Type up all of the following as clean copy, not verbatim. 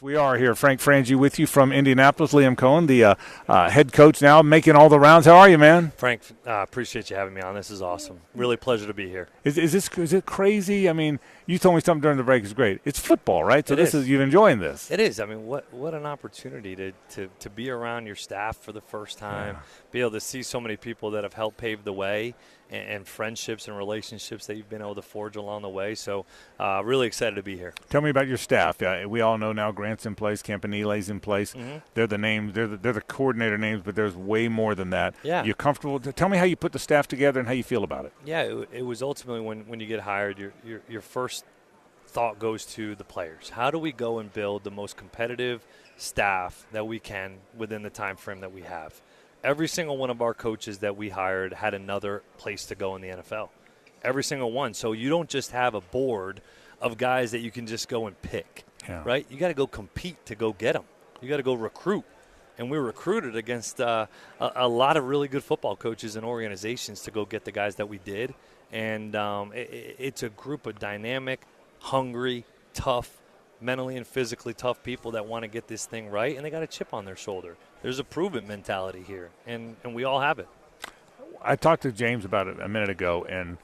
We are here. Frank Frangie with you from Indianapolis. Liam Coen, the head coach now, making all the rounds. How are you, man? Frank, appreciate you having me on. This is awesome. Really pleasure to be here. Is it crazy? I mean, you told me something during the break is great. It's football, right? So you're enjoying this. It is. I mean, what an opportunity to be around your staff for the first time, be able to see so many people that have helped pave the way, and friendships and relationships that you've been able to forge along the way. So really excited to be here. Tell me about your staff. We all know now Grant's in place, Campanile's in place. Mm-hmm. They're the names. They're the coordinator names, but there's way more than that. Yeah. You're comfortable. Tell me how you put the staff together and how you feel about it. Yeah, it was ultimately when you get hired, your first thought goes to the players. How do we go and build the most competitive staff that we can within the time frame that we have? Every single one of our coaches that we hired had another place to go in the NFL. Every single one. So you don't just have a board of guys that you can just go and pick, right? You got to go compete to go get them. You got to go recruit. And we recruited against a lot of really good football coaches and organizations to go get the guys that we did. And it's a group of dynamic, hungry, tough, mentally and physically tough people that want to get this thing right, and they got a chip on their shoulder. There's a prove-it mentality here, and we all have it. I talked to James about it a minute ago, and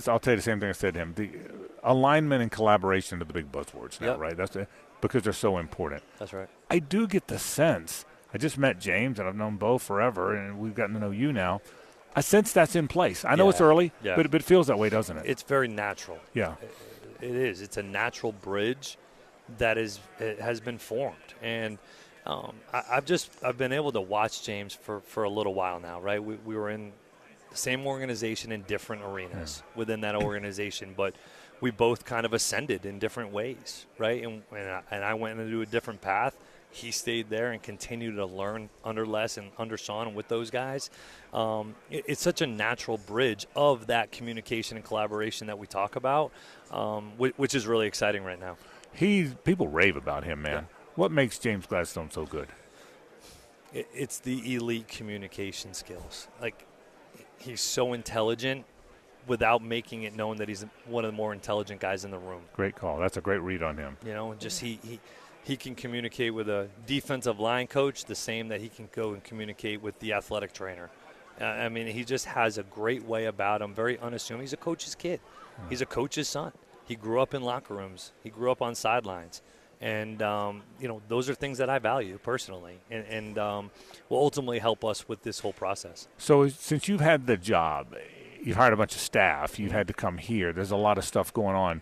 I'll tell you the same thing I said to him. The alignment and collaboration are the big buzzwords now, right? That's because they're so important. That's right. I do get the sense. I just met James, and I've known Bo forever, and we've gotten to know you now. I sense that's in place. I know it's early, but it feels that way, doesn't it? It's very natural. Yeah. It is. It's a natural bridge that has been formed. And I've been able to watch James for a little while now, right? We were in the same organization in different arenas within that organization, but we both kind of ascended in different ways, right? And I went into a different path. He stayed there and continued to learn under Les and under Sean and with those guys. It's such a natural bridge of that communication and collaboration that we talk about, which is really exciting right now. People rave about him, man. Yeah. What makes James Gladstone so good? It's the elite communication skills. Like, he's so intelligent without making it known that he's one of the more intelligent guys in the room. Great call. That's a great read on him. You know, just he can communicate with a defensive line coach the same that he can go and communicate with the athletic trainer. I mean, he just has a great way about him, very unassuming. He's a coach's kid. He's a coach's son. He grew up in locker rooms. He grew up on sidelines. And, those are things that I value personally and will ultimately help us with this whole process. So since you've had the job, you've hired a bunch of staff, you've had to come here, there's a lot of stuff going on.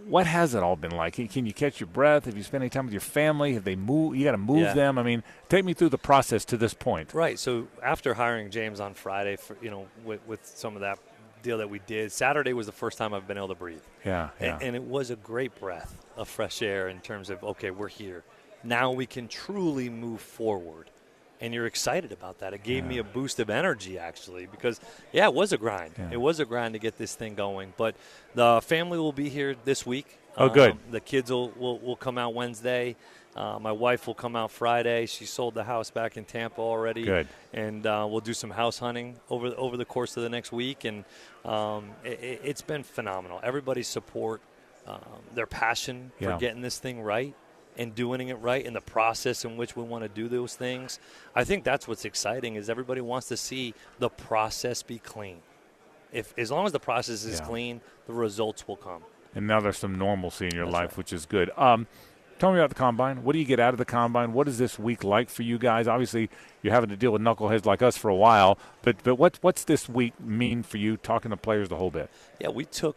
What has it all been like? Can you catch your breath? Have you spent any time with your family? Have they moved? You got to move them. I mean, take me through the process to this point. Right. So after hiring James on Friday, with some of that deal that we did, Saturday was the first time I've been able to breathe. Yeah. And it was a great breath of fresh air in terms of, okay, we're here. Now we can truly move forward. And you're excited about that. It gave me a boost of energy, actually, because, it was a grind. Yeah. It was a grind to get this thing going. But the family will be here this week. Oh, good. The kids will come out Wednesday. My wife will come out Friday. She sold the house back in Tampa already. Good. And we'll do some house hunting over the course of the next week. And it's been phenomenal. Everybody's support, their passion for getting this thing right and doing it right in the process in which we want to do those things. I think that's what's exciting is everybody wants to see the process be clean. As long as the process is clean, the results will come. And now there's some normalcy in your life, which is good. Tell me about the Combine. What do you get out of the Combine? What is this week like for you guys? Obviously, you're having to deal with knuckleheads like us for a while, but what's this week mean for you, talking to players the whole bit? Yeah, we took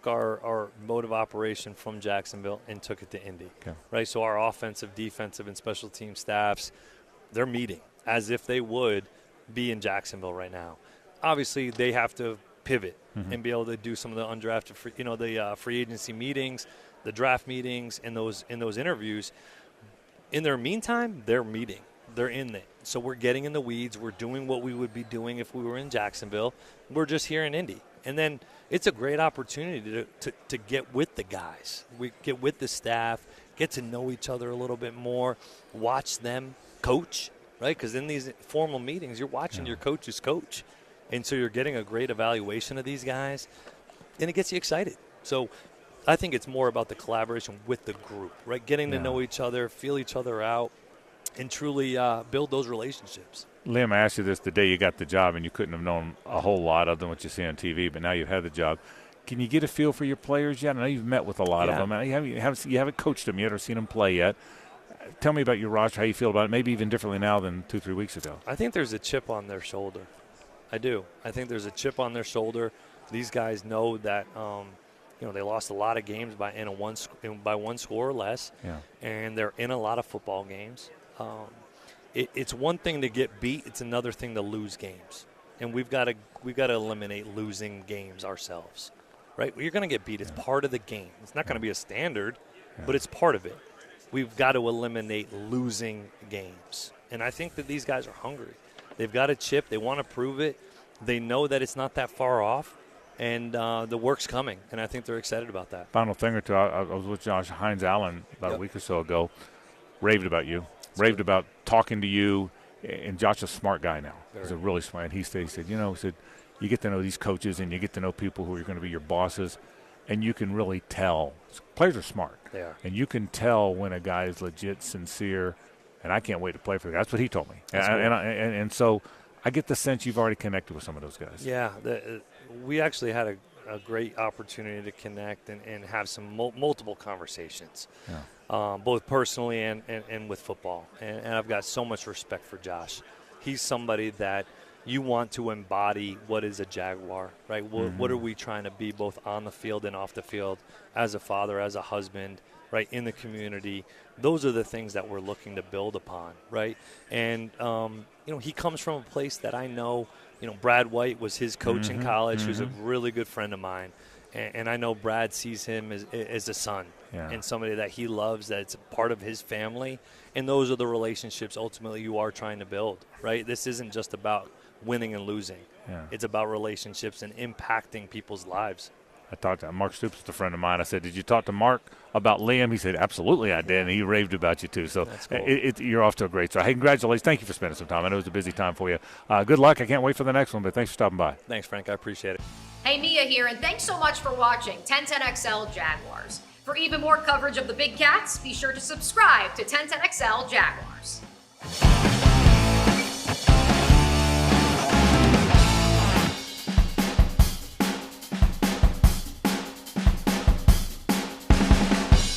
our mode of operation from Jacksonville and took it to Indy, right? So our offensive, defensive, and special team staffs, they're meeting as if they would be in Jacksonville right now. Obviously, they have to pivot and be able to do some of the undrafted, free agency meetings, the draft meetings, and those interviews. In their meantime, they're meeting. They're in there. So we're getting in the weeds. We're doing what we would be doing if we were in Jacksonville. We're just here in Indy. And then it's a great opportunity to get with the guys. We get with the staff, get to know each other a little bit more, watch them coach, right? Because in these formal meetings, you're watching your coach's coach. And so you're getting a great evaluation of these guys, and it gets you excited. So I think it's more about the collaboration with the group, right? Getting to know each other, feel each other out, and truly build those relationships. Liam, I asked you this the day you got the job, and you couldn't have known a whole lot other than what you see on TV, but now you've had the job. Can you get a feel for your players yet? I know you've met with a lot of them. You haven't coached them yet or seen them play yet. Tell me about your roster, how you feel about it, maybe even differently now than 2-3 weeks ago. I think there's a chip on their shoulder. I do. I think there's a chip on their shoulder. These guys know that they lost a lot of games by one score or less, and they're in a lot of football games. It's one thing to get beat; it's another thing to lose games, and we've got to eliminate losing games ourselves, right? You're going to get beat; it's part of the game. It's not going to be a standard, but it's part of it. We've got to eliminate losing games, and I think that these guys are hungry. They've got a chip; they want to prove it. They know that it's not that far off, and the work's coming, and I think they're excited about that. Final thing or two: I was with Josh Hines Allen about a week or so ago, raved about you. Raved about talking to you, and Josh is a smart guy now. He's a really smart. And he said, you get to know these coaches and you get to know people who are going to be your bosses, and you can really tell. Players are smart. They are. And you can tell when a guy is legit, sincere, and I can't wait to play for the guy. That's what he told me. And so I get the sense you've already connected with some of those guys. Yeah. We actually had a great opportunity to connect and have some multiple conversations. Yeah. Both personally and with football. And I've got so much respect for Josh. He's somebody that you want to embody what is a Jaguar, right? What are we trying to be both on the field and off the field, as a father, as a husband, right, in the community? Those are the things that we're looking to build upon, right? And, he comes from a place that I know, Brad White was his coach in college, who's a really good friend of mine. And I know Brad sees him as a son and somebody that he loves, that's part of his family. And those are the relationships ultimately you are trying to build, right? This isn't just about winning and losing. Yeah. It's about relationships and impacting people's lives. I talked to Mark Stoops, is a friend of mine. I said, did you talk to Mark about Liam? He said, absolutely I did, and he raved about you too. So cool. You're off to a great start. Hey, congratulations. Thank you for spending some time. I know it was a busy time for you. Good luck. I can't wait for the next one, but thanks for stopping by. Thanks, Frank. I appreciate it. Hey, Mia here, and thanks so much for watching 1010XL Jaguars. For even more coverage of the Big Cats, be sure to subscribe to 1010XL Jaguars.